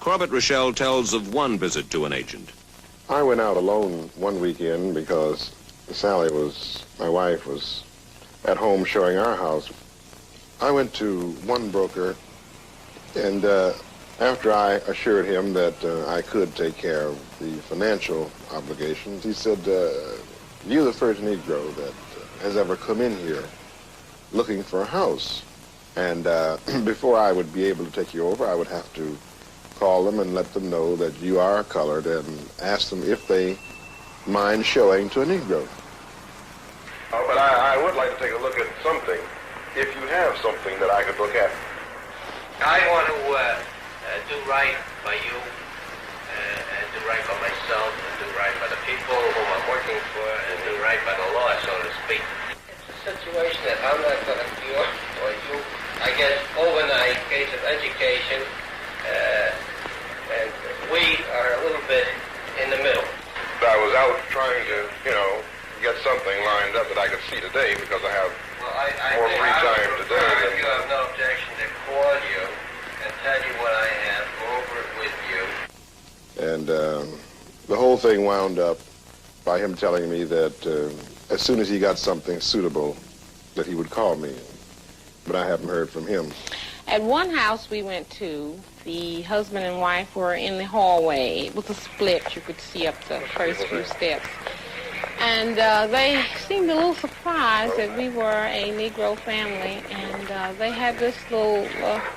Corbett Rochelle tells of one visit to an agent. I went out alone one weekend because Sally my wife, was at home showing our house. I went to one broker, and after I assured him that I could take care of the financial obligations, he said, you're the first Negro that has ever come in here looking for a house. And before I would be able to take you over, I would have to call them and let them know that you are colored and ask them if they mind showing to a Negro. But I would like to take a look at something, if you have something that I could look at. I want to do right by you, and do right by myself, and do right by the people whom I'm working for, and do right by the law, so to speak. It's a situation that I'm not going to cure, or you, I guess, overnight case of education, and we are a little bit in the middle. I was out trying to, get something lined up that I could see today because I have more free time today. You have no objection to call you and tell you what I have, go over it with you. And the whole thing wound up by him telling me that as soon as he got something suitable, that he would call me. But I haven't heard from him. At one house we went to, the husband and wife were in the hallway. It was a split. You could see up the first few steps. And they seemed a little surprised that we were a Negro family, and they had this little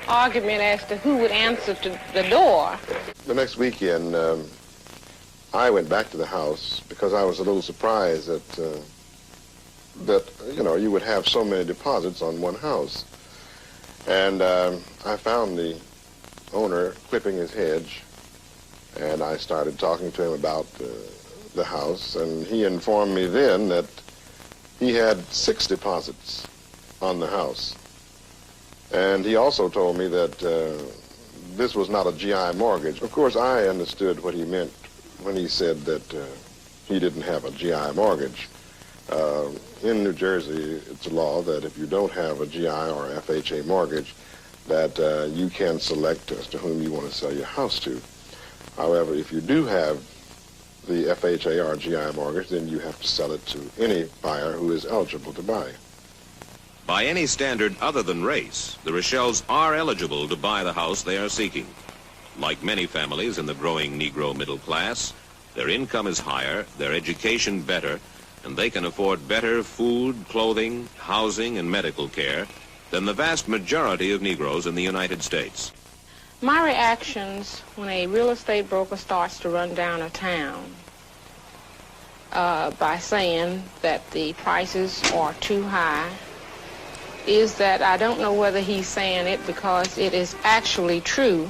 argument as to who would answer to the door. The next weekend, I went back to the house because I was a little surprised that you would have so many deposits on one house. And I found the owner clipping his hedge, and I started talking to him about the house, and he informed me then that he had 6 deposits on the house. And he also told me that this was not a GI mortgage. Of course, I understood what he meant when he said that he didn't have a GI mortgage. In New Jersey, it's a law that if you don't have a GI or FHA mortgage, that you can select as to whom you want to sell your house to. However, if you do have the FHA or GI mortgage, then you have to sell it to any buyer who is eligible to buy. By any standard other than race, the Rochelles are eligible to buy the house they are seeking. Like many families in the growing Negro middle class, their income is higher, their education better, and they can afford better food, clothing, housing, and medical care than the vast majority of Negroes in the United States. My reactions when a real estate broker starts to run down a town by saying that the prices are too high is that I don't know whether he's saying it because it is actually true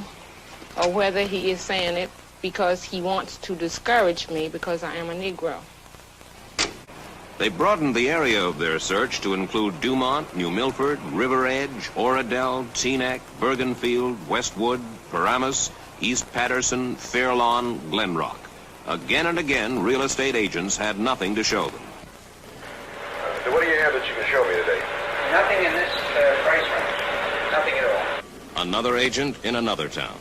or whether he is saying it because he wants to discourage me because I am a Negro. They broadened the area of their search to include Dumont, New Milford, River Edge, Oradell, Teaneck, Bergenfield, Westwood, Paramus, East Patterson, Fairlawn, Glenrock. Again and again, real estate agents had nothing to show them. So what do you have that you can show me today? Nothing in this price range. Nothing at all. Another agent in another town.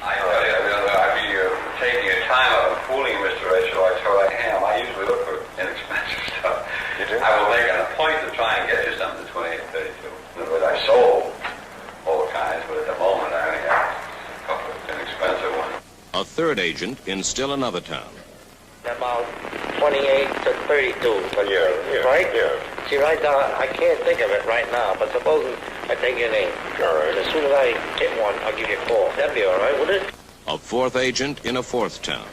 I'd be taking your time out of fooling Mr. Rachel. I told I am. I usually look for inexpensive stuff. You do? I will make it a point to try and get you something at 2832. In other words, I sold all kinds, but at the moment I only have a couple of inexpensive ones. A third agent in still another town. About 28 to 32. Yeah. Right? Yeah. See, right now, I can't think of it right now, but supposing I take your name. All right. As soon as I get one, I'll give you a call. That'd be all right, would it? A fourth agent in a fourth town.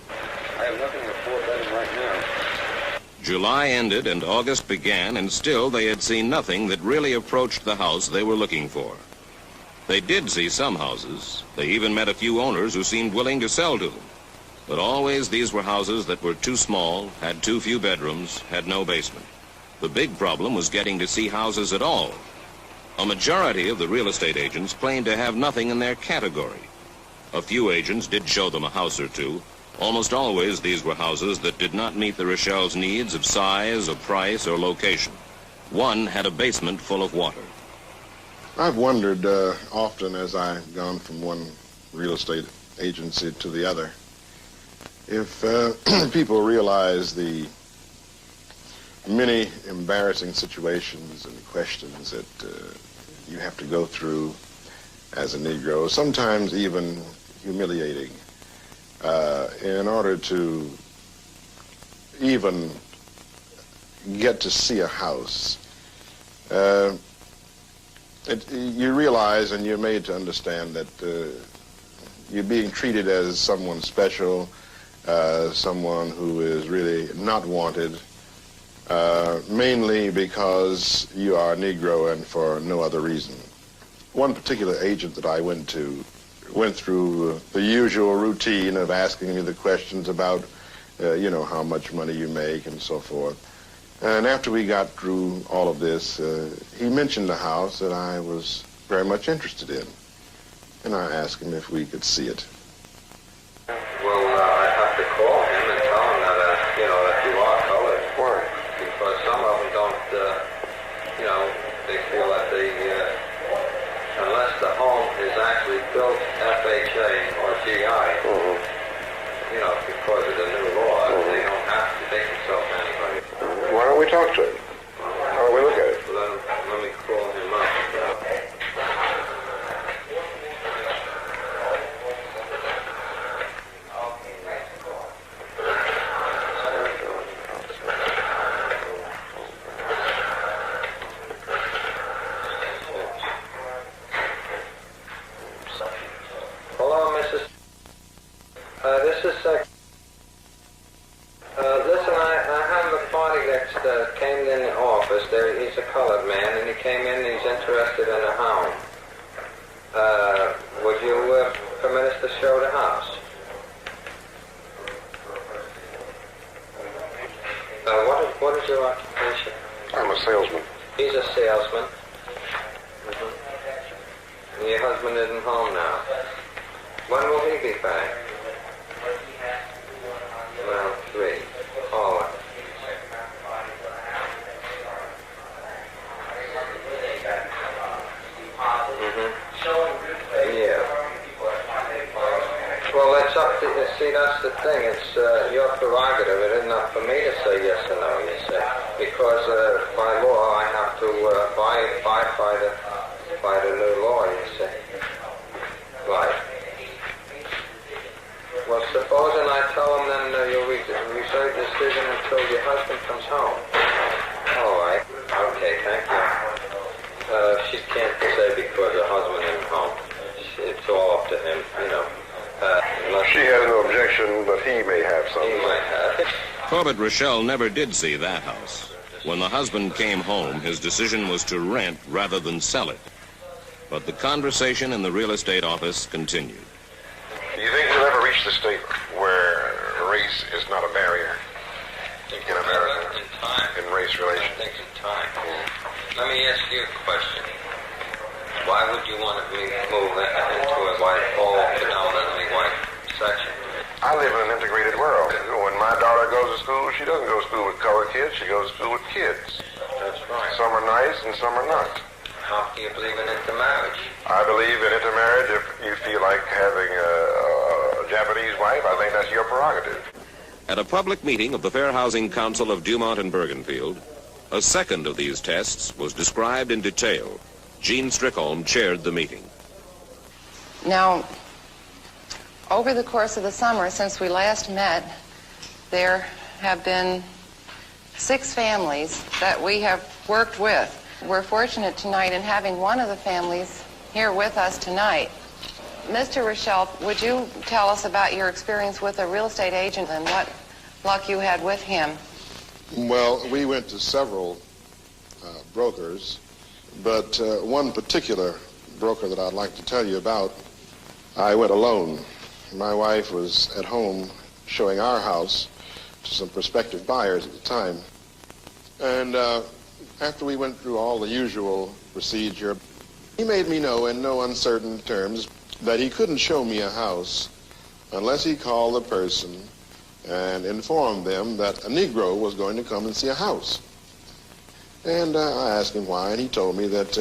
I have nothing to afford betting right now. July ended and August began, and still they had seen nothing that really approached the house they were looking for. They did see some houses. They even met a few owners who seemed willing to sell to them. But always these were houses that were too small, had too few bedrooms, had no basement. The big problem was getting to see houses at all. A majority of the real estate agents claimed to have nothing in their category. A few agents did show them a house or two. Almost always these were houses that did not meet the Rochelle's needs of size, of price, or location. One had a basement full of water. I've wondered often as I've gone from one real estate agency to the other. If people realize the many embarrassing situations and questions that you have to go through as a Negro, sometimes even humiliating, in order to even get to see a house, you realize and you're made to understand that you're being treated as someone special, someone who is really not wanted, mainly because you are a Negro and for no other reason. One particular agent that I went through the usual routine of asking me the questions about, how much money you make and so forth. And after we got through all of this, he mentioned a house that I was very much interested in. And I asked him if we could see it. Well, I have to call him and tell him that, that you are colored. Why? Because some of them don't, they feel that unless the home is actually built FHA or GI, because of the new law, they don't have to take themselves anybody. Why don't we talk to him? How do we look at it? Let me call him up. Hello, Mrs. This is listen, I have a party that came in the office. He's a colored man, and he came in and he's interested in a home. Would you permit us to show the house? What is your occupation? I'm a salesman. He's a salesman. And your husband isn't home now. When will he be back? Around 3. Call her. Yeah. Well, it's up to you. See, that's the thing. It's your prerogative. It isn't up for me to say yes or no, you say. Because by law, I have to abide by the new law, you say. Right. Well, supposing I tell them then you'll reserve decision until your husband comes home. All right. Okay, thank you. She can't say because her husband isn't home. It's all up to him, She has no objection, but he may have some. He might have. Corbett Rochelle never did see that house. When the husband came home, his decision was to rent rather than sell it. But the conversation in the real estate office continued. Do you think we'll ever reach the state where race is not a barrier in America? In time. In race relations? I think in time. Let me ask you a question. Why would you want to move into a predominantly white section? I live in an integrated world. When my daughter goes to school, she doesn't go to school with colored kids, she goes to school with kids. That's right. Some are nice and some are not. How do you believe in intermarriage? I believe in intermarriage if you feel like having a Japanese wife. I think that's your prerogative. At a public meeting of the Fair Housing Council of Dumont and Bergenfield, a second of these tests was described in detail. Jean Strickholm chaired the meeting. Now, over the course of the summer, since we last met, there have been 6 families that we have worked with. We're fortunate tonight in having one of the families here with us tonight. Mr. Rochelle, would you tell us about your experience with a real estate agent and what luck you had with him? Well, we went to several brokers, but one particular broker that I'd like to tell you about, I went alone. My wife was at home showing our house to some prospective buyers at the time. And after we went through all the usual procedure, he made me know in no uncertain terms that he couldn't show me a house unless he called the person and informed them that a Negro was going to come and see a house. And I asked him why, and he told me that,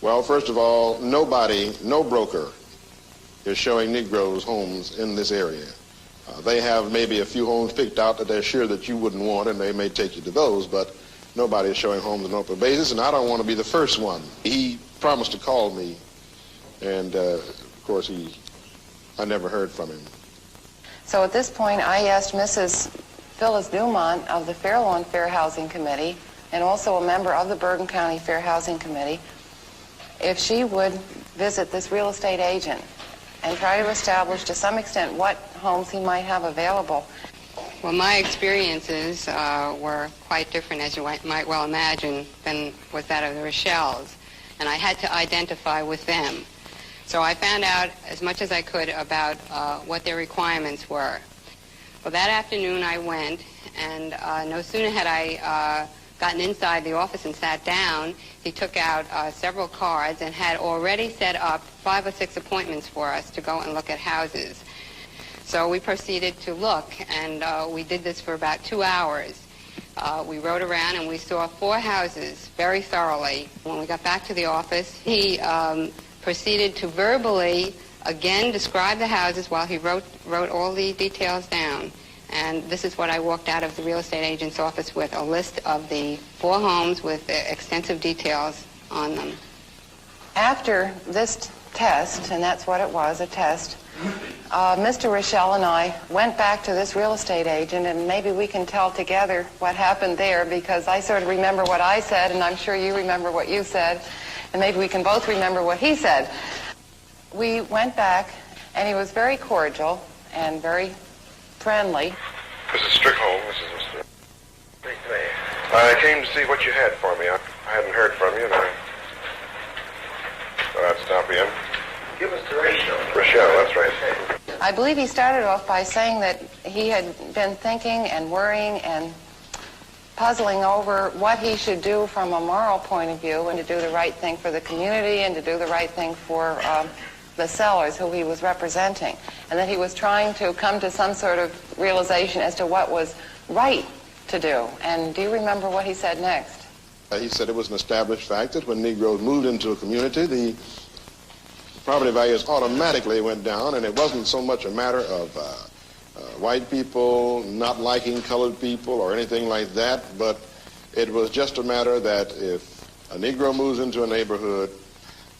well, first of all, no broker is showing Negroes homes in this area. They have maybe a few homes picked out that they're sure that you wouldn't want, and they may take you to those, but nobody is showing homes on an open basis, and I don't want to be the first one. He promised to call me, and of course I never heard from him. So at this point, I asked Mrs. Phyllis Dumont of the Fairlawn Fair Housing Committee, and also a member of the Bergen County Fair Housing Committee, if she would visit this real estate agent and try to establish to some extent what homes he might have available. Well, my experiences were quite different, as you might well imagine, than with that of the Rochelle's, and I had to identify with them. So I found out as much as I could about what their requirements were. Well, that afternoon I went, and no sooner had I gotten inside the office and sat down, he took out several cards and had already set up 5 or 6 appointments for us to go and look at houses. So we proceeded to look, and we did this for about 2 hours. We rode around and we saw 4 houses very thoroughly. When we got back to the office, he proceeded to verbally again describe the houses while he wrote all the details down. And this is what I walked out of the real estate agent's office with, a list of the 4 homes with extensive details on them. After this test, and that's what it was, a test, Mr. Rochelle and I went back to this real estate agent, and maybe we can tell together what happened there, because I sort of remember what I said, and I'm sure you remember what you said, and maybe we can both remember what he said. We went back, and he was very cordial and very friendly. Mrs. Strickholm, this is Mr. I came to see what you had for me. I hadn't heard from you, and I thought I'd stop in. Give us to Rachel. Rochelle, that's right. I believe he started off by saying that he had been thinking and worrying and puzzling over what he should do from a moral point of view, and to do the right thing for the community and to do the right thing for the sellers who he was representing, and that he was trying to come to some sort of realization as to what was right to do. And do you remember what he said next? He said it was an established fact that when Negroes moved into a community, the property values automatically went down, and it wasn't so much a matter of white people not liking colored people or anything like that, but it was just a matter that if a Negro moves into a neighborhood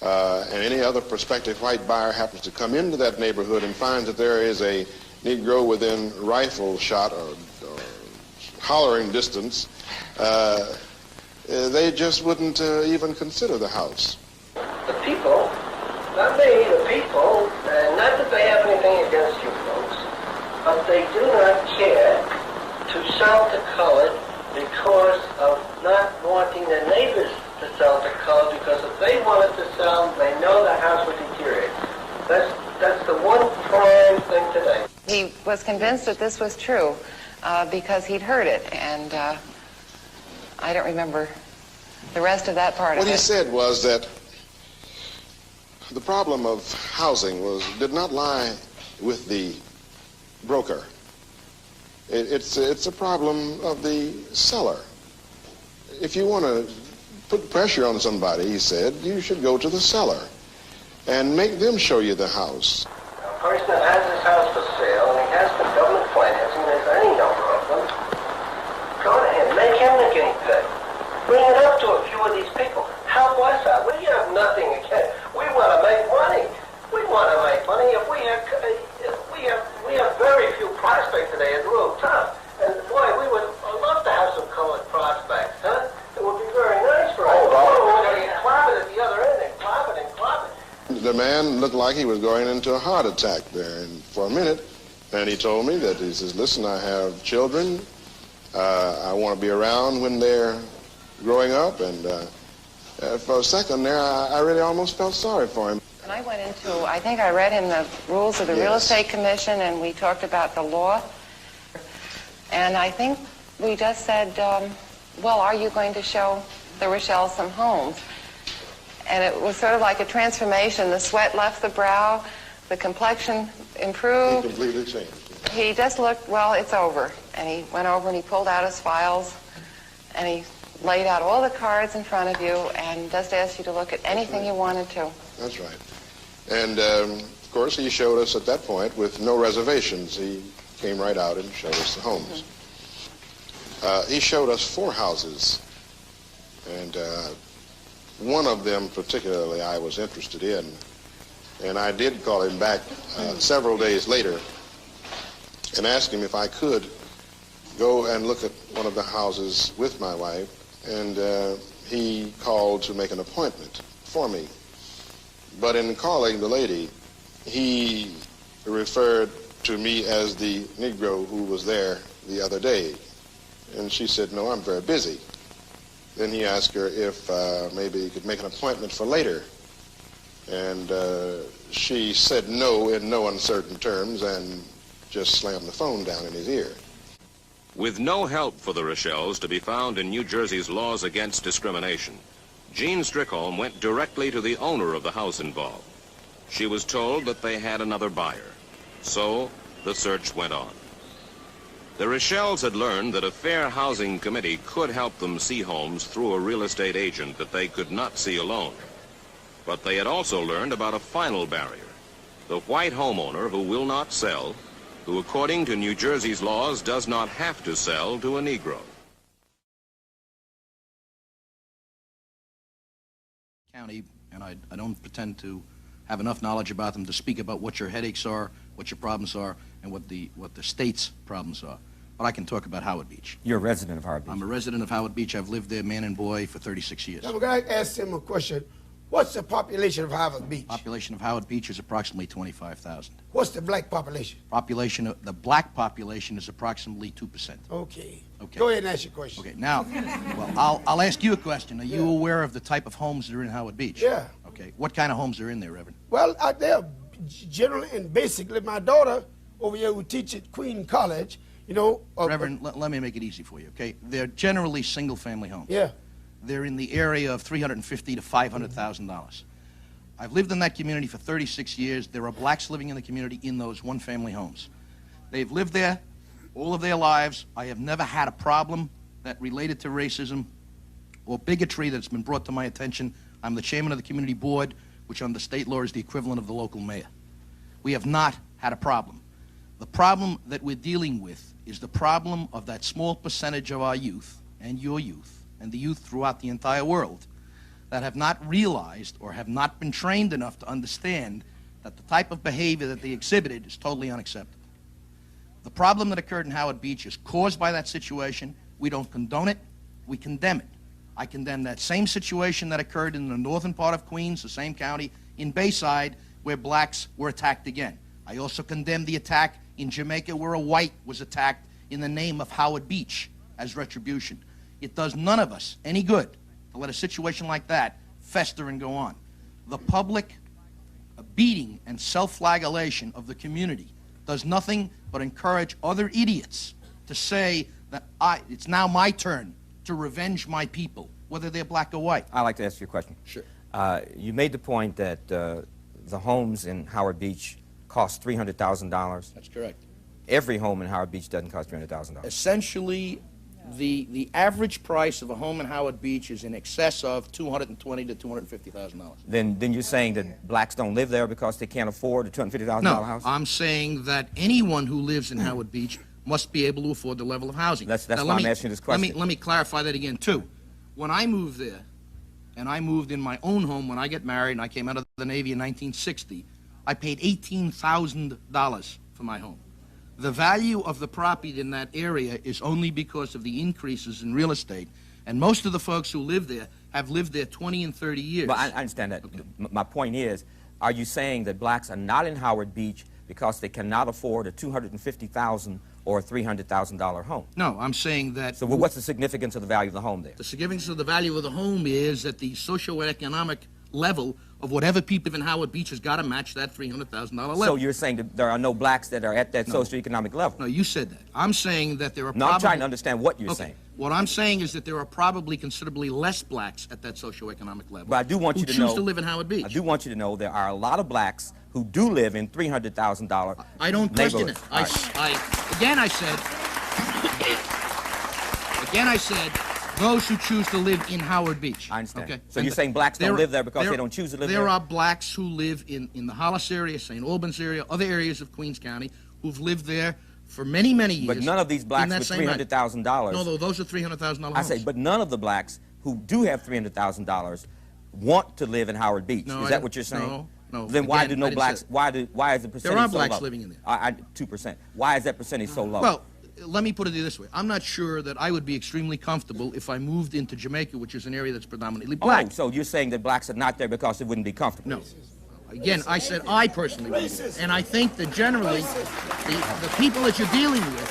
and any other prospective white buyer happens to come into that neighborhood and finds that there is a Negro within rifle shot or hollering distance, they just wouldn't even consider the house. The people, not me, the people, not that they have anything against you folks, but they do not care to sell to colored because of not wanting their neighbors to sell to colored, because if they wanted to sell, they know the house would deteriorate. That's the one prime thing today. He was convinced that this was true because he'd heard it, and I don't remember the rest of that part of it. What he said was that the problem of housing did not lie with the broker. It's a problem of the seller. If you want to put pressure on somebody, he said, you should go to the seller and make them show you the house. A person that has his house for sale, and he has the government financing, there's any number of them, go to him, make him the guinea pig. Bring it up to a few of these people. Help us out. We have nothing against. We want to make money. We want to make money. If we have very few prospects today, it's real tough. And boy, we would love to have some colored prospects, huh? It would be very nice for us. We're going to get clobbered at the other end, and clobbered and clobbered. The man looked like he was going into a heart attack there, and for a minute, and he told me that, he says, listen, I have children. I want to be around when they're growing up, and for a second there, I really almost felt sorry for him. And I went into, I think I read him the rules of the Real Estate Commission, and we talked about the law. And I think we just said, well, are you going to show the Rochelle some homes? And it was sort of like a transformation. The sweat left the brow, the complexion improved. He completely changed. He just looked, well, it's over. And he went over and he pulled out his files, and he laid out all the cards in front of you and just asked you to look at anything you wanted to. That's right. And Of course, he showed us at that point with no reservations. He came right out and showed us the homes. He showed us 4 houses, and one of them particularly I was interested in. And I did call him back several days later and ask him if I could go and look at one of the houses with my wife. And he called to make an appointment for me. But in calling the lady, he referred to me as the Negro who was there the other day. And she said, "No, I'm very busy." Then he asked her if maybe he could make an appointment for later. And she said no in no uncertain terms and just slammed the phone down in his ear. With no help for the Rochelle's to be found in New Jersey's laws against discrimination, Jean Strickholm went directly to the owner of the house involved. She was told that they had another buyer. So the search went on. The Rochelle's had learned that a fair housing committee could help them see homes through a real estate agent that they could not see alone. But they had also learned about a final barrier, the white homeowner who will not sell, who according to New Jersey's laws does not have to sell to a Negro. County, and I don't pretend to have enough knowledge about them to speak about what your headaches are, what your problems are, and what the state's problems are. But I can talk about Howard Beach. You're a resident of Howard Beach. I'm a resident of Howard Beach. I've lived there, man and boy, for 36 years. Now, I asked him a question. What's the population of Howard Beach? Population of Howard Beach is approximately 25,000. What's the black population? The black population is approximately 2%. Okay. Okay. Go ahead and ask your question. Okay, now, well, I'll ask you a question. Are you aware of the type of homes that are in Howard Beach? Yeah. Okay. What kind of homes are in there, Reverend? Well, they're generally and basically, my daughter over here who teaches at Queen College, you know. Reverend, let me make it easy for you, okay? They're generally single-family homes. Yeah. They're in the area of $350,000 to $500,000. I've lived in that community for 36 years. There are blacks living in the community in those one-family homes. They've lived there all of their lives. I have never had a problem that related to racism or bigotry that's been brought to my attention. I'm the chairman of the community board, which under state law is the equivalent of the local mayor. We have not had a problem. The problem that we're dealing with is the problem of that small percentage of our youth and your youth and the youth throughout the entire world that have not realized or have not been trained enough to understand that the type of behavior that they exhibited is totally unacceptable. The problem that occurred in Howard Beach is caused by that situation. We don't condone it, we condemn it. I condemn that same situation that occurred in the northern part of Queens, the same county, in Bayside, where blacks were attacked again. I also condemn the attack in Jamaica where a white was attacked in the name of Howard Beach as retribution. It does none of us any good to let a situation like that fester and go on. The public beating and self-flagellation of the community does nothing but encourage other idiots to say that it's now my turn to revenge my people, whether they're black or white. I'd like to ask you a question. Sure. You made the point that the homes in Howard Beach cost $300,000. That's correct. Every home in Howard Beach doesn't cost $300,000. Essentially, the average price of a home in Howard Beach is in excess of $220,000 to $250,000. Then you're saying that blacks don't live there because they can't afford a $250,000 house? No, I'm saying that anyone who lives in Howard Beach must be able to afford the level of housing. That's why I'm asking you this question. Let me clarify that again, too. When I moved there, and I moved in my own home when I got married, and I came out of the Navy in 1960, I paid $18,000 for my home. The value of the property in that area is only because of the increases in real estate, and most of the folks who live there have lived there 20 and 30 years. But I understand that. Okay. My point is, are you saying that blacks are not in Howard Beach because they cannot afford a $250,000 or a $300,000 home? No, I'm saying that... So what's the significance of the value of the home there? The significance of the value of the home is that the socioeconomic level of whatever people in Howard Beach has got to match that $300,000 level. So you're saying that there are no blacks that are at that socioeconomic level? No, you said that. I'm saying that there are No, I'm trying to understand what you're saying. What I'm saying is that there are probably considerably less blacks at that socioeconomic level. But I do want you to know... who choose to live in Howard Beach. I do want you to know there are a lot of blacks who do live in $300,000 I don't question it. Again, I said those who choose to live in Howard Beach. I understand. Okay. So And you're saying blacks don't live there because they don't choose to live there? There are blacks who live in the Hollis area, St. Albans area, other areas of Queens County, who've lived there for many, many years. But none of these blacks with $300,000. No, those are $300,000 homes. I say, but none of the blacks who do have $300,000 want to live in Howard Beach. No, Is that what you're saying? No. Then why Again, do no I didn't blacks? say that. Why is the percentage so low? There are blacks living in there. 2%. Why is that percentage so low? Well, let me put it this way. I'm not sure that I would be extremely comfortable if I moved into Jamaica, which is an area that's predominantly black. Oh, so you're saying that blacks are not there because it wouldn't be comfortable? No. Again, I said I personally would. And I think that generally the people that you're dealing with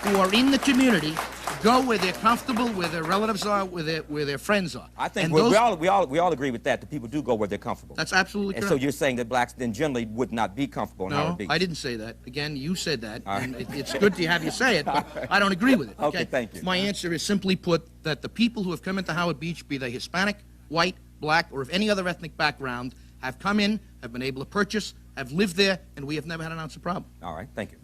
who are in the community go where they're comfortable, where their relatives are, where their friends are. I think and we all agree with that. The people do go where they're comfortable. That's absolutely correct. And so you're saying that blacks then generally would not be comfortable in Howard Beach? No, I didn't say that. Again, you said that, and it's good to have you say it, but I don't agree with it. Okay, thank you. My answer is simply put that the people who have come into Howard Beach, be they Hispanic, white, black, or of any other ethnic background, have come in, have been able to purchase, have lived there, and we have never had an ounce of problem. All right, thank you.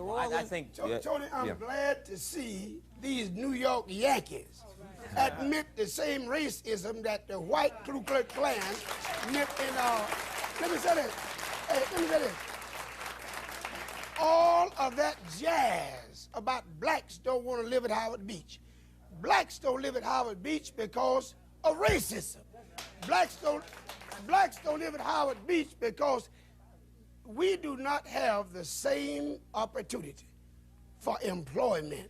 I think, Tony, I'm glad to see these New York Yankees admit the same racism that the white Ku Klux Klan admit in, let me say this. Hey, let me say this. All of that jazz about blacks don't want to live at Howard Beach. Blacks don't live at Howard Beach because of racism. Blacks don't live at Howard Beach because we do not have the same opportunity for employment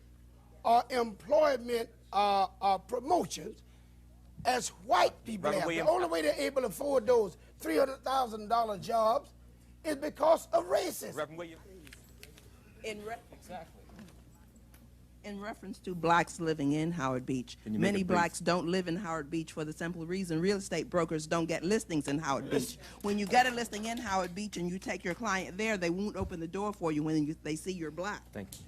or employment promotions as white people have. The only way they're able to afford those $300,000 jobs is because of racism. Reverend Williams. In reference to blacks living in Howard Beach, many blacks don't live in Howard Beach for the simple reason real estate brokers don't get listings in Howard Beach. When you get a listing in Howard Beach and you take your client there, they won't open the door for you when they see you're black. Thank you.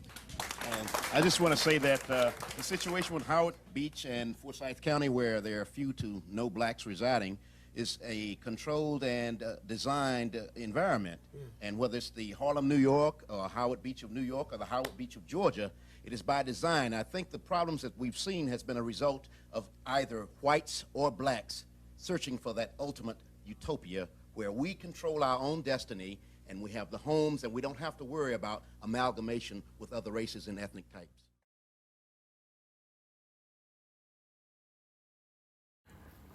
I just want to say that the situation with Howard Beach and Forsyth County, where there are few to no blacks residing, is a controlled and designed environment. And whether it's the Harlem, New York, or Howard Beach of New York, or the Howard Beach of Georgia, it is by design. I think the problems that we've seen has been a result of either whites or blacks searching for that ultimate utopia where we control our own destiny and we have the homes and we don't have to worry about amalgamation with other races and ethnic types.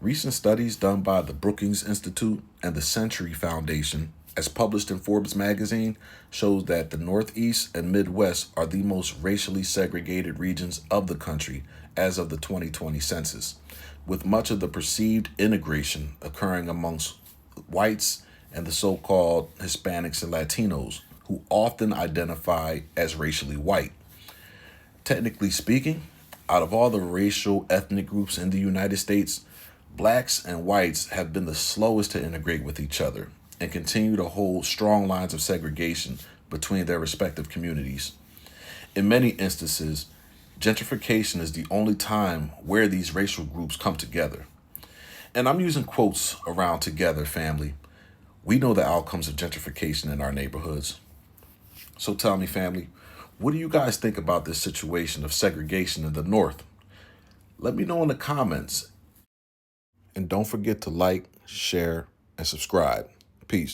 Recent studies done by the Brookings Institute and the Century Foundation, as published in Forbes magazine, shows that the Northeast and Midwest are the most racially segregated regions of the country as of the 2020 census, with much of the perceived integration occurring amongst whites and the so-called Hispanics and Latinos, who often identify as racially white. Technically speaking, out of all the racial ethnic groups in the United States, blacks and whites have been the slowest to integrate with each other and continue to hold strong lines of segregation between their respective communities. In many instances, gentrification is the only time where these racial groups come together. And I'm using quotes around together, family. We know the outcomes of gentrification in our neighborhoods. So tell me, family, what do you guys think about this situation of segregation in the North? Let me know in the comments. And don't forget to like, share, and subscribe. Peace.